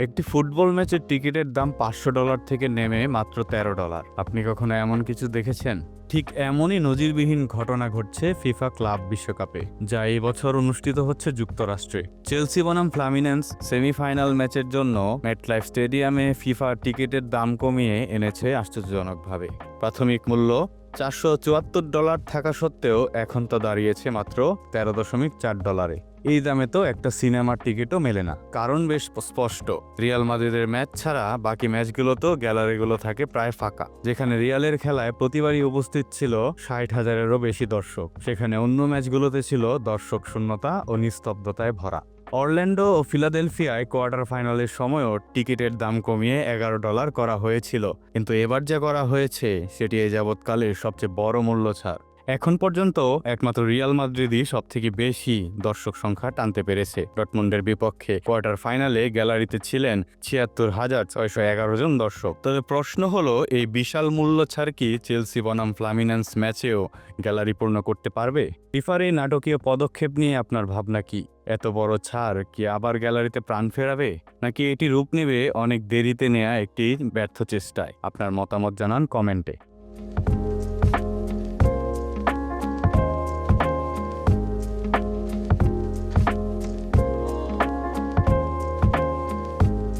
একটি ফুটবল ম্যাচের টিকিটের দাম $500 থেকে নেমে মাত্র $13। আপনি কখনো এমন কিছু দেখেছেন? ঠিক এমনই নজিরবিহীন ঘটনা ঘটছে ফিফা ক্লাব বিশ্বকাপে, যা এই বছর অনুষ্ঠিত হচ্ছে যুক্তরাষ্ট্রে। চেলসি বনাম ফ্লামিনেন্স সেমিফাইনাল ম্যাচের জন্য ম্যাটলাইফ স্টেডিয়ামে ফিফা টিকিটের দাম কমিয়ে এনেছে আশ্চর্যজনকভাবে। প্রাথমিক মূল্য $474 থাকা সত্ত্বেও এখন তা দাঁড়িয়েছে মাত্র $13.4। এই দামে তো একটা সিনেমার টিকিটও মেলে না। কারণ বেশ স্পষ্ট, রিয়াল মাদ্রিদের ম্যাচ ছাড়া বাকি ম্যাচগুলোতেও গ্যালারিগুলো থাকে প্রায় ফাঁকা। যেখানে রিয়ালের খেলায় প্রতিবারই উপস্থিত ছিল 60,000-এরও বেশি দর্শক, সেখানে অন্য ম্যাচগুলোতে ছিল দর্শক শূন্যতা ও নিস্তব্ধতায় ভরা। অরল্যান্ডো ও ফিলাডেলফিয়ায় কোয়ার্টার ফাইনালের সময়ও টিকিটের দাম কমিয়ে $11 করা হয়েছিল, কিন্তু এবার যা করা হয়েছে সেটি এ যাবৎকালের সবচেয়ে বড় মূল্য ছাড়। এখন পর্যন্ত একমাত্র রিয়াল মাদ্রিদই সবথেকে বেশি দর্শক সংখ্যা টানতে পেরেছে। ডর্টমুন্ডের বিপক্ষে কোয়ার্টার ফাইনালে গ্যালারিতে ছিলেন ৭৬,৬১১ জন দর্শক। তবে প্রশ্ন হলো, এই বিশাল মূল্য ছাড় কি চেলসি বনাম ফ্লামিনেন্স ম্যাচেও গ্যালারি পূর্ণ করতে পারবে? ফিফার এই নাটকীয় পদক্ষেপ নিয়ে আপনার ভাবনা কি? এত বড় ছাড় কি আবার গ্যালারিতে প্রাণ ফেরাবে, নাকি এটি রূপ নেবে অনেক দেরিতে নেওয়া একটি ব্যর্থ চেষ্টায়? আপনার মতামত জানান কমেন্টে।